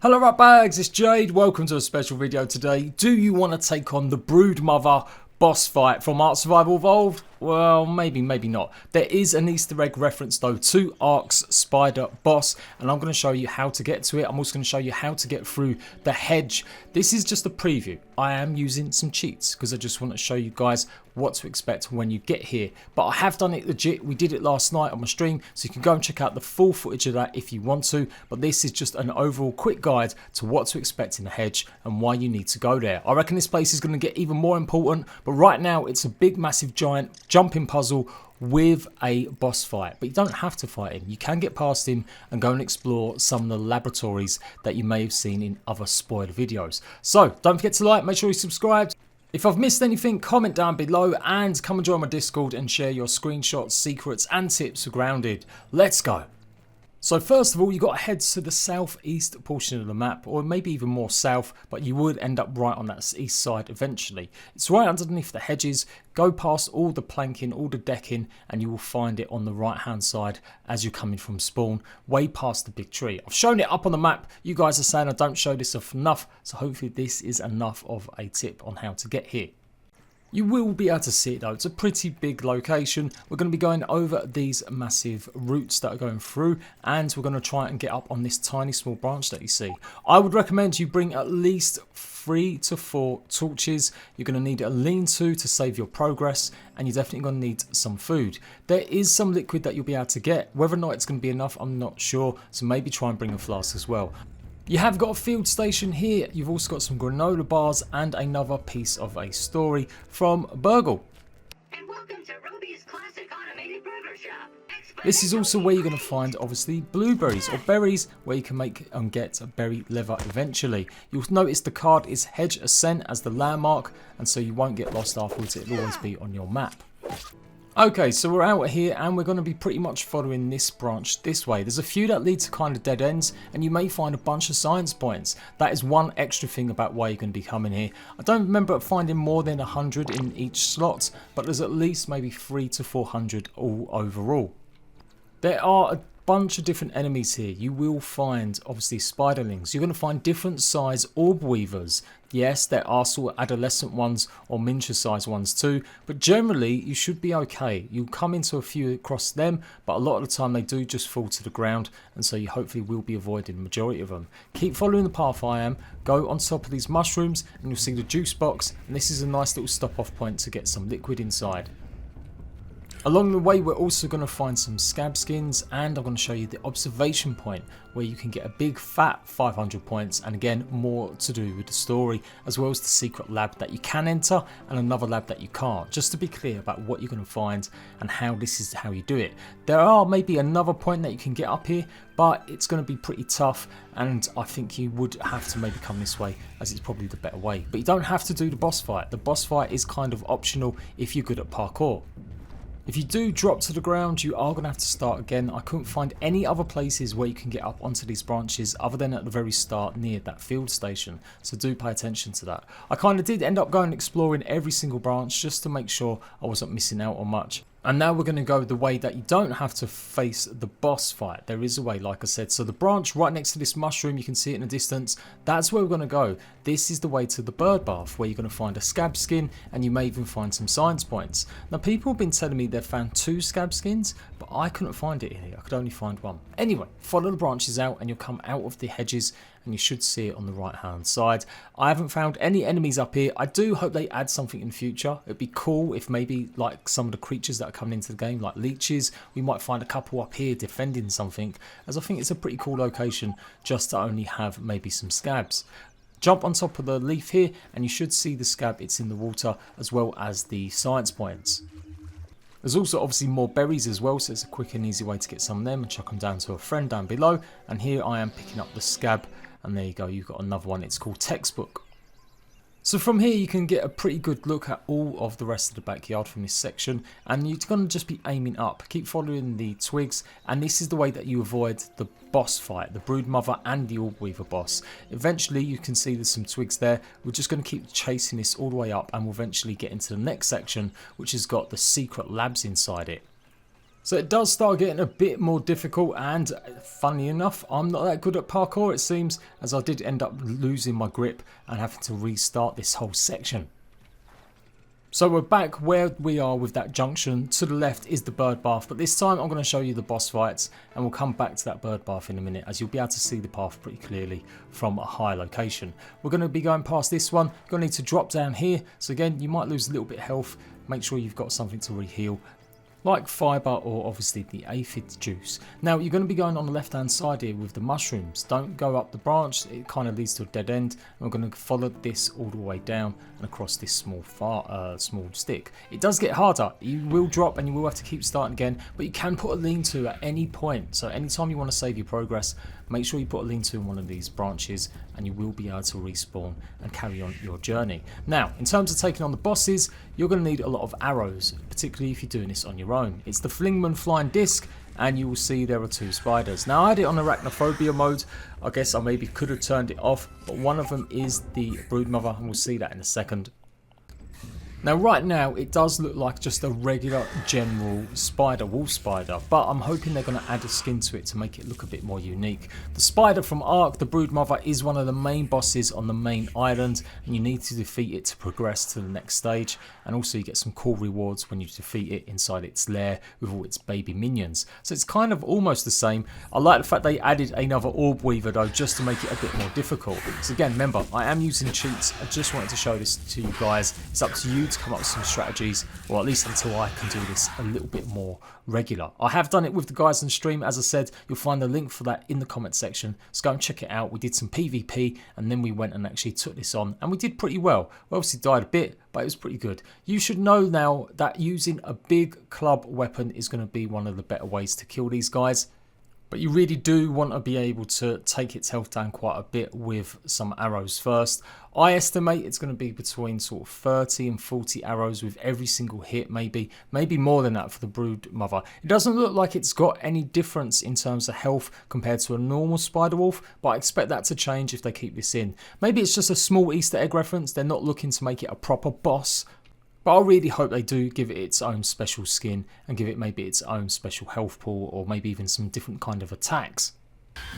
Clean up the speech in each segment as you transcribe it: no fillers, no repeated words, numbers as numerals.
Hello rat bags, it's Jade. Welcome to a special video today. Do you want to take on the Broodmother boss fight from Ark Survival Evolved? Well, maybe not. There is an Easter egg reference though to Ark's spider boss, and I'm going to show you how to get to it. I'm also going to show you how to get through the hedge. This is just a preview. I am using some cheats because I just want to show you guys what to expect when you get here. But I have done it legit. We did it last night on my stream, so you can go and check out the full footage of that if you want to. But this is just an overall quick guide to what to expect in the hedge and why you need to go there. I reckon this place is going to get even more important, but right now it's a big, massive, giant jumping puzzle with a boss fight. But you don't have to fight him. You can get past him and go and explore some of the laboratories that you may have seen in other spoiler videos. So don't forget to like, make sure you subscribe. If I've missed anything, comment down below and come and join my Discord and share your screenshots, secrets and tips for Grounded. Let's go. So first of all, you've got to head to the southeast portion of the map, or maybe even more south, but you would end up right on that east side eventually. It's right underneath the hedges. Go past all the planking, all the decking, and you will find it on the right hand side as you're coming from spawn, way past the big tree. I've shown it up on the map. You guys are saying I don't show this off enough, so hopefully this is enough of a tip on how to get here. You will be able to see it though, it's a pretty big location. We're going to be going over these massive roots that are going through, and we're going to try and get up on this tiny small branch that you see. I would recommend you bring at least 3 to 4 torches. You're going to need a lean-to save your progress, and you're definitely going to need some food. There is some liquid that you'll be able to get. Whether or not it's going to be enough, I'm not sure, so maybe try and bring a flask as well. You have got a field station here. You've also got some granola bars and another piece of a story from Burgle. And welcome to Roby's Classic Automated Burger Shop. This is also where you're going to find obviously blueberries or berries, where you can make and get berry leather eventually. You'll notice the card is HEDGE Ascent as the landmark, and so you won't get lost afterwards. It'll always be on your map. Okay, so we're out here and we're going to be pretty much following this branch this way. There's a few that lead to kind of dead ends, and you may find a bunch of science points. That is one extra thing about why you're going to be coming here. I don't remember finding more than 100 in each slot, but there's at least maybe 300 to 400 all overall. There are a bunch of different enemies here. You will find obviously spiderlings. You're going to find different size orb weavers. Yes, there are sort of adolescent ones or miniature size ones too, but generally you should be okay. You'll come into a few across them, but a lot of the time they do just fall to the ground, and so you hopefully will be avoiding the majority of them. Keep following the path I am. Go on top of these mushrooms and you'll see the juice box, and this is a nice little stop off point to get some liquid inside. Along the way, we're also going to find some scab skins, and I'm going to show you the observation point where you can get a big fat 500 points, and again more to do with the story, as well as the secret lab that you can enter and another lab that you can't, just to be clear about what you're going to find and how this is how you do it. There are maybe another point that you can get up here, but it's going to be pretty tough, and I think you would have to maybe come this way as it's probably the better way. But you don't have to do the boss fight. The boss fight is kind of optional if you're good at parkour. If you do drop to the ground, you are going to have to start again. I couldn't find any other places where you can get up onto these branches other than at the very start near that field station, so do pay attention to that. I kind of did end up going exploring every single branch just to make sure I wasn't missing out on much. And now we're going to go the way that you don't have to face the boss fight. There is a way, like I said. So the branch right next to this mushroom, you can see it in the distance. That's where we're going to go. This is the way to the bird bath, where you're going to find a scab skin, and you may even find some science points. Now people have been telling me they've found 2 scab skins, but I couldn't find it here. I could only find 1. Anyway, follow the branches out and you'll come out of the hedges, and you should see it on the right hand side. I haven't found any enemies up here. I do hope they add something in future. It'd be cool if maybe like some of the creatures that are coming into the game, like leeches, we might find a couple up here defending something, as I think it's a pretty cool location just to only have maybe some scabs. Jump on top of the leaf here and you should see the scab, it's in the water, as well as the science points. There's also obviously more berries as well, so it's a quick and easy way to get some of them and chuck them down to a friend down below. And here I am picking up the scab, and there you go, you've got another one. It's called Textbook. So from here you can get a pretty good look at all of the rest of the backyard from this section, and you're going to just be aiming up. Keep following the twigs, and this is the way that you avoid the boss fight, the Broodmother and the Orb Weaver boss. Eventually you can see there's some twigs there. We're just going to keep chasing this all the way up, and we'll eventually get into the next section, which has got the secret labs inside it. So it does start getting a bit more difficult, and funny enough, I'm not that good at parkour it seems, as I did end up losing my grip and having to restart this whole section. So we're back where we are with that junction. To the left is the bird bath, but this time I'm going to show you the boss fights, and we'll come back to that bird bath in a minute, as you'll be able to see the path pretty clearly from a high location. We're going to be going past this one. You're going to need to drop down here, so again you might lose a little bit of health. Make sure you've got something to re-heal, like fibre or obviously the aphid juice. Now you're going to be going on the left hand side here with the mushrooms. Don't go up the branch, it kind of leads to a dead end. And we're going to follow this all the way down and across this small stick. It does get harder, you will drop and you will have to keep starting again, but you can put a lean-to at any point. So anytime you want to save your progress, make sure you put a lean-to in one of these branches and you will be able to respawn and carry on your journey. Now in terms of taking on the bosses, you're going to need a lot of arrows, particularly if you're doing this on your own. It's the Flingman flying disc, and you will see there are 2 spiders. Now I had it on arachnophobia mode. I guess I maybe could have turned it off, but one of them is the broodmother, and we'll see that in a second. Now right now it does look like just a regular general spider, wolf spider, but I'm hoping they're going to add a skin to it to make it look a bit more unique. The spider from ARK, the broodmother, is one of the main bosses on the main island, and you need to defeat it to progress to the next stage, and also you get some cool rewards when you defeat it inside its lair with all its baby minions. So it's kind of almost the same. I like the fact they added another orb weaver though, just to make it a bit more difficult. So again, remember, I am using cheats. I just wanted to show this to you guys. It's up to you to come up with some strategies, or at least until I can do this a little bit more regular. I have done it with the guys on stream, as I said. You'll find the link for that in the comment section, so go and check it out. We did some PvP and then we went and actually took this on, and we did pretty well. We obviously died a bit, but it was pretty good. You should know now that using a big club weapon is going to be one of the better ways to kill these guys. But you really do want to be able to take its health down quite a bit with some arrows first. I estimate it's going to be between sort of 30 and 40 arrows with every single hit, maybe more than that for the broodmother. It doesn't look like it's got any difference in terms of health compared to a normal spider wolf, but I expect that to change if they keep this in. Maybe it's just a small Easter egg reference. They're not looking to make it a proper boss. But I really hope they do give it its own special skin and give it maybe its own special health pool, or maybe even some different kind of attacks.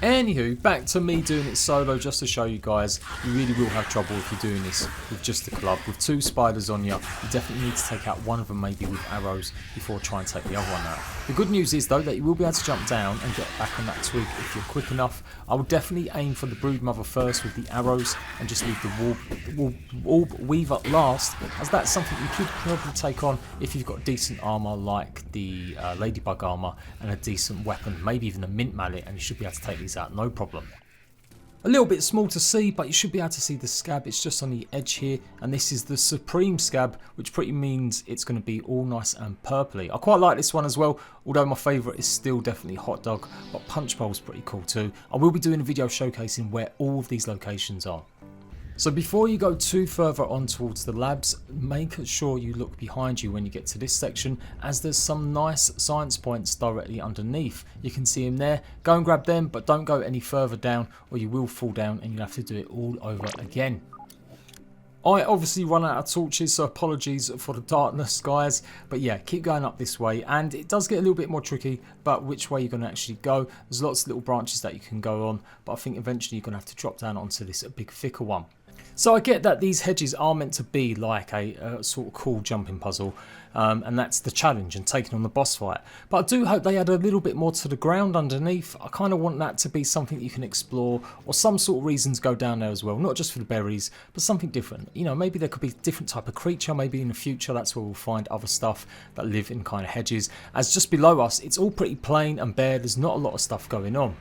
Anywho, back to me doing it solo, just to show you guys, you really will have trouble if you're doing this with just the club. With 2 spiders on you, you definitely need to take out one of them maybe with arrows before trying to take the other one out. The good news is though that you will be able to jump down and get back on that twig if you're quick enough. I would definitely aim for the broodmother first with the arrows and just leave the orb weaver last, as that's something you could probably take on if you've got decent armour like the ladybug armour and a decent weapon, maybe even a mint mallet, and you should be able to take these out no problem. A little bit small to see, but you should be able to see the scab. It's just on the edge here, and this is the supreme scab, which pretty means it's going to be all nice and purpley. I quite like this one as well, although my favourite is still definitely hot dog, but punch bowl's pretty cool too. I will be doing a video showcasing where all of these locations are. So before you go too further on towards the labs, make sure you look behind you when you get to this section, as there's some nice science points directly underneath. You can see them there. Go and grab them, but don't go any further down or you will fall down and you'll have to do it all over again. I obviously run out of torches, so apologies for the darkness guys, but yeah, keep going up this way, and it does get a little bit more tricky about which way you're going to actually go. There's lots of little branches that you can go on, but I think eventually you're going to have to drop down onto this big thicker one. So I get that these hedges are meant to be like a sort of cool jumping puzzle, and that's the challenge and taking on the boss fight. But I do hope they add a little bit more to the ground underneath. I kind of want that to be something you can explore, or some sort of reasons go down there as well, not just for the berries, but something different. You know, maybe there could be a different type of creature, maybe in the future that's where we'll find other stuff that live in kind of hedges. As just below us, it's all pretty plain and bare, there's not a lot of stuff going on.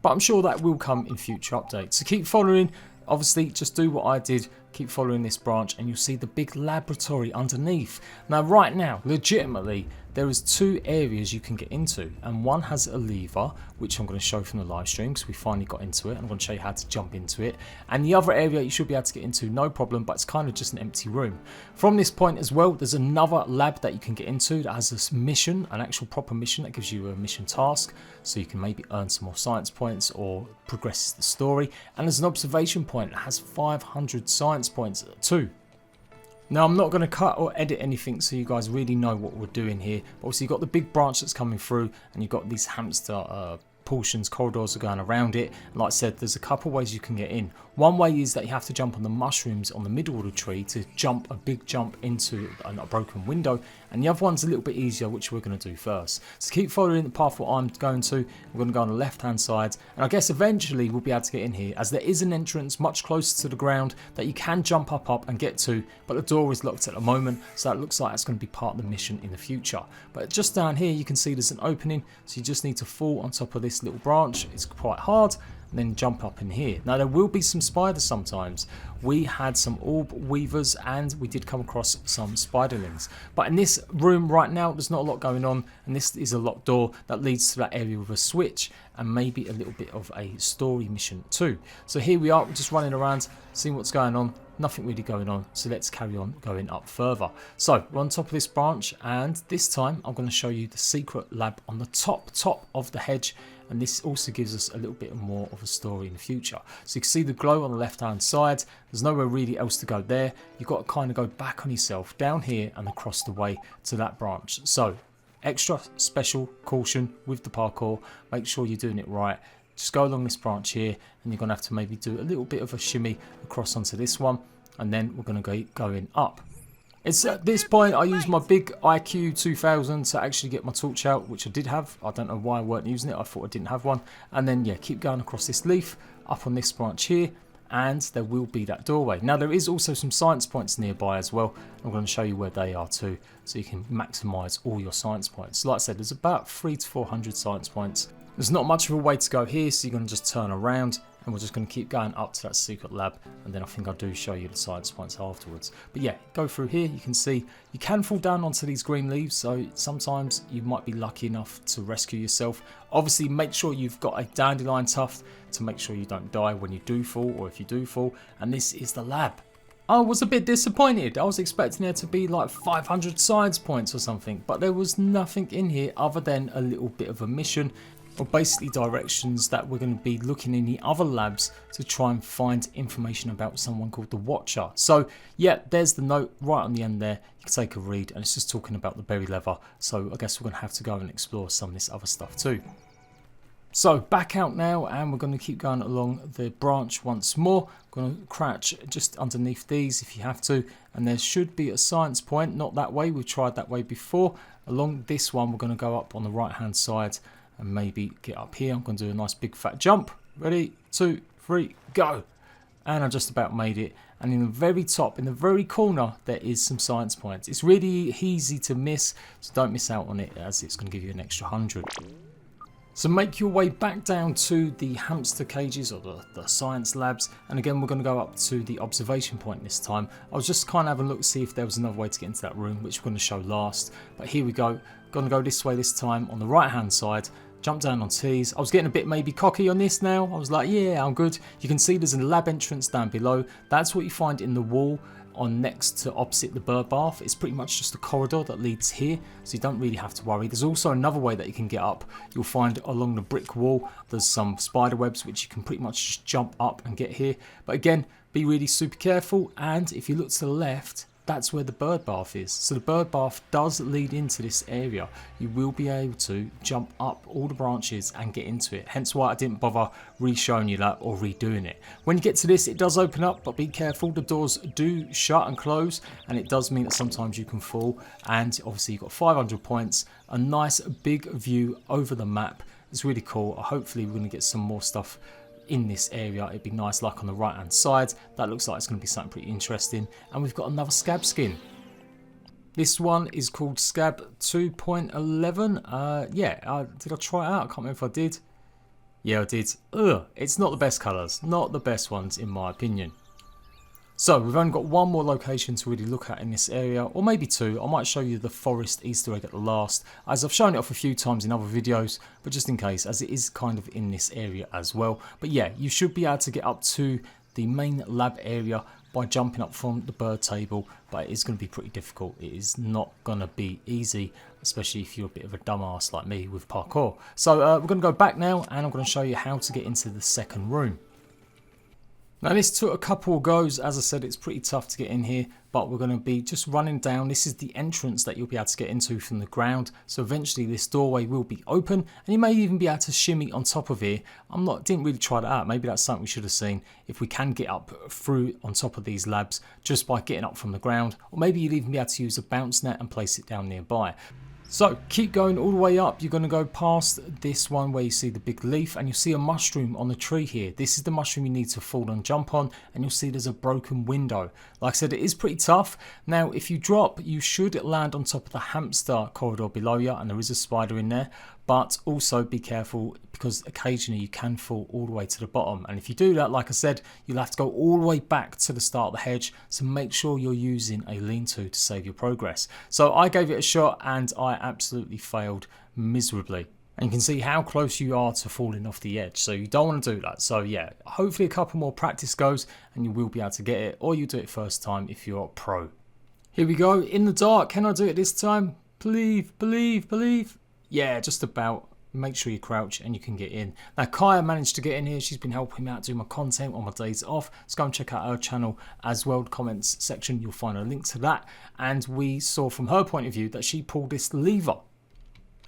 But I'm sure that will come in future updates. So keep following. Obviously, just do what I did, keep following this branch and you'll see the big laboratory underneath. Now right now, legitimately, there is 2 areas you can get into, and one has a lever, which I'm going to show from the live stream because we finally got into it. I'm going to show you how to jump into it, and the other area you should be able to get into no problem, but it's kind of just an empty room. From this point as well, there's another lab that you can get into that has this mission, an actual proper mission that gives you a mission task, so you can maybe earn some more science points or progress the story. And there's an observation point that has 500 science points too. Now I'm not going to cut or edit anything so you guys really know what we're doing here. But obviously you've got the big branch that's coming through and you've got these hamster portions, corridors are going around it. And like I said, there's a couple ways you can get in. One way is that you have to jump on the mushrooms on the middle of the tree to jump a big jump into a broken window. And the other one's a little bit easier, which we're going to do first. So keep following the path what I'm going to. We're going to go on the left hand side. And I guess eventually we'll be able to get in here, as there is an entrance much closer to the ground that you can jump up and get to. But the door is locked at the moment, so it looks like it's going to be part of the mission in the future. But just down here you can see there's an opening, so you just need to fall on top of this little branch. It's quite hard. And then jump up in here. Now there will be some spiders sometimes. We had some orb weavers and we did come across some spiderlings. But in this room right now there's not a lot going on, and this is a locked door that leads to that area with a switch and maybe a little bit of a story mission too. So here we are, we're just running around seeing what's going on. Nothing really going on, so let's carry on going up further. So we're on top of this branch, and this time I'm going to show you the secret lab on the top of the hedge, and this also gives us a little bit more of a story in the future. So you can see the glow on the left hand side. There's nowhere really else to go there. You've got to kind of go back on yourself down here and across the way to that branch. So extra special caution with the parkour, make sure you're doing it right. Just go along this branch here, and you're going to have to maybe do a little bit of a shimmy across onto this one, and then we're going to go going up. It's at this point I use my big IQ 2000 to actually get my torch out, which I did have. I don't know why I weren't using it. I thought I didn't have one. And then yeah, keep going across this leaf, up on this branch here, and there will be that doorway. Now there is also some science points nearby as well. I'm going to show you where they are too, so you can maximise all your science points. Like I said, there's about 300 to 400 science points. There's not much of a way to go here, so you're going to just turn around, and we're just going to keep going up to that secret lab, and then I think I do show you the science points afterwards. But yeah, go through here, you can see you can fall down onto these green leaves, so sometimes you might be lucky enough to rescue yourself. Obviously make sure you've got a dandelion tuft to make sure you don't die when you do fall, or if you do fall. And this is the lab. I was a bit disappointed. I was expecting there to be like 500 science points or something, but there was nothing in here other than a little bit of a mission, or basically directions that we're going to be looking in the other labs to try and find information about someone called the Watcher. So yeah, there's the note right on the end there. You can take a read, and it's just talking about the berry leather. So I guess we're going to have to go and explore some of this other stuff too. So back out now, and we're going to keep going along the branch once more. I'm going to crouch just underneath these if you have to, and there should be a science point. Not that way, we've tried that way before. Along this one we're going to go up on the right hand side and maybe get up here. I'm going to do a nice big fat jump. Ready, 2, 3, go. And I just about made it. And in the very top, in the very corner, there is some science points. It's really easy to miss, so don't miss out on it, as it's going to give you an extra 100. So make your way back down to the hamster cages, or the science labs, and again we're going to go up to the observation point this time. I was just kind of having a look to see if there was another way to get into that room, which we're going to show last. But here we go, going to go this way this time on the right hand side. Jump down on T's. I was getting a bit maybe cocky on this now. I was like, yeah, I'm good. You can see there's a lab entrance down below. That's what you find in the wall on next to opposite the bird bath. It's pretty much just a corridor that leads here, so you don't really have to worry. There's also another way that you can get up. You'll find along the brick wall there's some spider webs which you can pretty much just jump up and get here. But again, be really super careful, and if you look to the left, that's where the bird bath is. So the bird bath does lead into this area. You will be able to jump up all the branches and get into it. Hence why I didn't bother re-showing you that or redoing it. When you get to this, it does open up, but be careful. The doors do shut and close, and it does mean that sometimes you can fall. And obviously you've got 500 points, a nice big view over the map. It's really cool. Hopefully we're going to get some more stuff in this area. It'd be nice, like on the right hand side. That looks like it's going to be something pretty interesting. And we've got another scab skin. This one is called Scab 2.11. Did I try it out? I can't remember if I did. Yeah, I did. It's not the best colours, not the best ones in my opinion. So we've only got one more location to really look at in this area, or maybe two. I might show you the forest Easter egg at the last, as I've shown it off a few times in other videos, but just in case, as it is kind of in this area as well. But yeah, you should be able to get up to the main lab area by jumping up from the bird table, but it is going to be pretty difficult. It is not going to be easy, especially if you're a bit of a dumbass like me with parkour. So we're going to go back now, and I'm going to show you how to get into the second room. Now this took a couple of goes. As I said, it's pretty tough to get in here, but we're going to be just running down. This is the entrance that you'll be able to get into from the ground. So eventually this doorway will be open, and you may even be able to shimmy on top of here. Didn't really try that out. Maybe that's something we should have seen. If we can get up through on top of these labs just by getting up from the ground, or maybe you'd even be able to use a bounce net and place it down nearby. So keep going all the way up. You're going to go past this one where you see the big leaf, and you'll see a mushroom on the tree here. This is the mushroom you need to fall and jump on, and you'll see there's a broken window. Like I said, it is pretty tough. Now if you drop, you should land on top of the hamster corridor below you, and there is a spider in there. But also be careful, because occasionally you can fall all the way to the bottom, and if you do that, like I said, you'll have to go all the way back to the start of the hedge. So make sure you're using a lean-to save your progress. So I gave it a shot and I absolutely failed miserably, and you can see how close you are to falling off the edge, so you don't want to do that. So yeah, hopefully a couple more practice goes and you will be able to get it, or you do it first time if you're a pro. Here we go, in the dark. Can I do it this time? Believe. Yeah, just about. Make sure you crouch and you can get in. Now Kaya managed to get in here. She's been helping me out do my content on my days off. So go and check out her channel as well. The comments section, you'll find a link to that. And we saw from her point of view that she pulled this lever.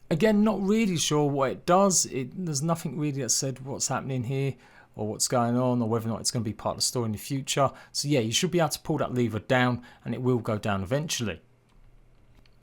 Again, not really sure what it does. There's nothing really that said what's happening here or what's going on, or whether or not it's going to be part of the story in the future. So yeah, you should be able to pull that lever down and it will go down eventually.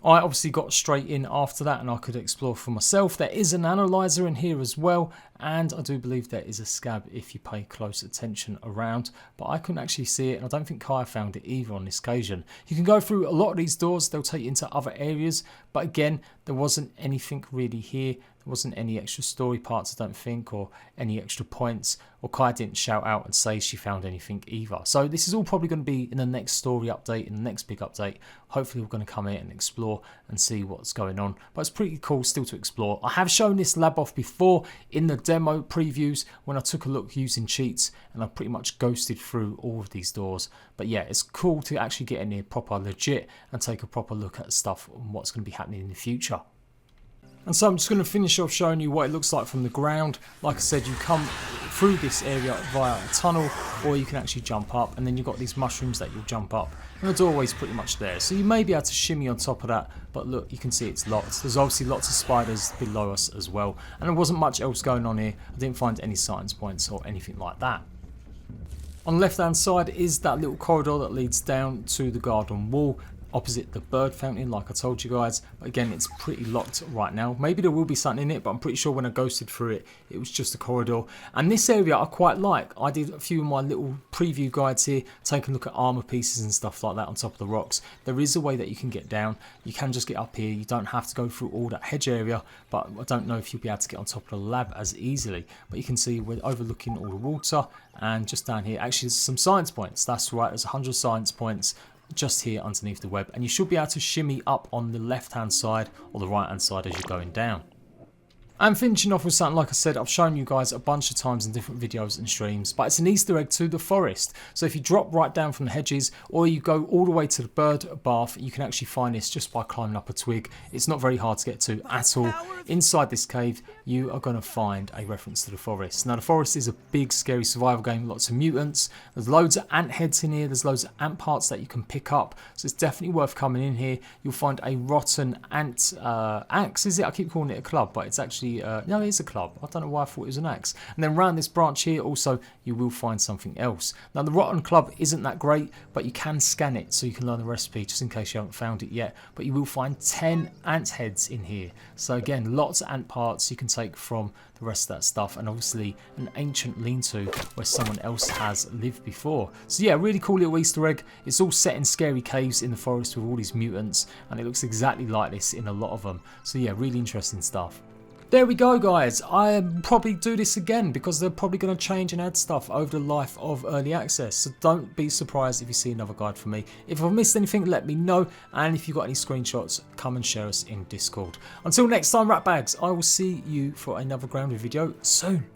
I obviously got straight in after that and I could explore for myself. There is an analyzer in here as well, and I do believe there is a scab if you pay close attention around, but I couldn't actually see it, and I don't think Kaya found it either on this occasion. You can go through a lot of these doors, they'll take you into other areas, but again, there wasn't anything really here. There wasn't any extra story parts, I don't think, or any extra points, or Kaya didn't shout out and say she found anything either. So this is all probably going to be in the next story update, in the next big update. Hopefully we're going to come here and explore and see what's going on, but it's pretty cool still to explore. I have shown this lab off before in the demo previews when I took a look using cheats, and I pretty much ghosted through all of these doors. But yeah, it's cool to actually get in here proper legit and take a proper look at stuff and what's going to be happening in the future. And so I'm just going to finish off showing you what it looks like from the ground. Like I said, you come through this area via a tunnel, or you can actually jump up, and then you've got these mushrooms that you'll jump up, and the doorway's pretty much there. So you may be able to shimmy on top of that, but look, you can see it's locked. There's obviously lots of spiders below us as well, and there wasn't much else going on here. I didn't find any science points or anything like that. On the left hand side is that little corridor that leads down to the garden wall, opposite the bird fountain, like I told you guys. But again, it's pretty locked right now. Maybe there will be something in it, but I'm pretty sure when I ghosted through it, it was just a corridor. And this area I quite like. I did a few of my little preview guides here, taking a look at armor pieces and stuff like that on top of the rocks. There is a way that you can get down. You can just get up here. You don't have to go through all that hedge area, but I don't know if you'll be able to get on top of the lab as easily. But you can see we're overlooking all the water, and just down here, actually there's some science points. That's right, there's 100 science points just here underneath the web, and you should be able to shimmy up on the left hand side or the right hand side as you're going down. And finishing off with something, like I said, I've shown you guys a bunch of times in different videos and streams, but it's an Easter egg to the forest. So if you drop right down from the hedges, or you go all the way to the bird bath, you can actually find this just by climbing up a twig. It's not very hard to get to at all. Inside this cave, you are going to find a reference to the forest. Now the forest is a big scary survival game, lots of mutants. There's loads of ant heads in here, there's loads of ant parts that you can pick up, so it's definitely worth coming in here. You'll find a rotten ant axe, is it? I keep calling it a club, but it's actually no, it is a club. I don't know why I thought it was an axe. And then around this branch here also you will find something else. Now the rotten club isn't that great, but you can scan it so you can learn the recipe just in case you haven't found it yet. But you will find 10 ant heads in here. So again, lots of ant parts you can take from the rest of that stuff, and obviously an ancient lean-to where someone else has lived before. So yeah, really cool little Easter egg. It's all set in scary caves in the forest with all these mutants, and it looks exactly like this in a lot of them. So yeah, really interesting stuff. There we go guys, I'll probably do this again because they're probably going to change and add stuff over the life of early access, so don't be surprised if you see another guide from me. If I've missed anything, let me know, and if you've got any screenshots, come and share us in Discord. Until next time, rat bags, I will see you for another grounded video soon.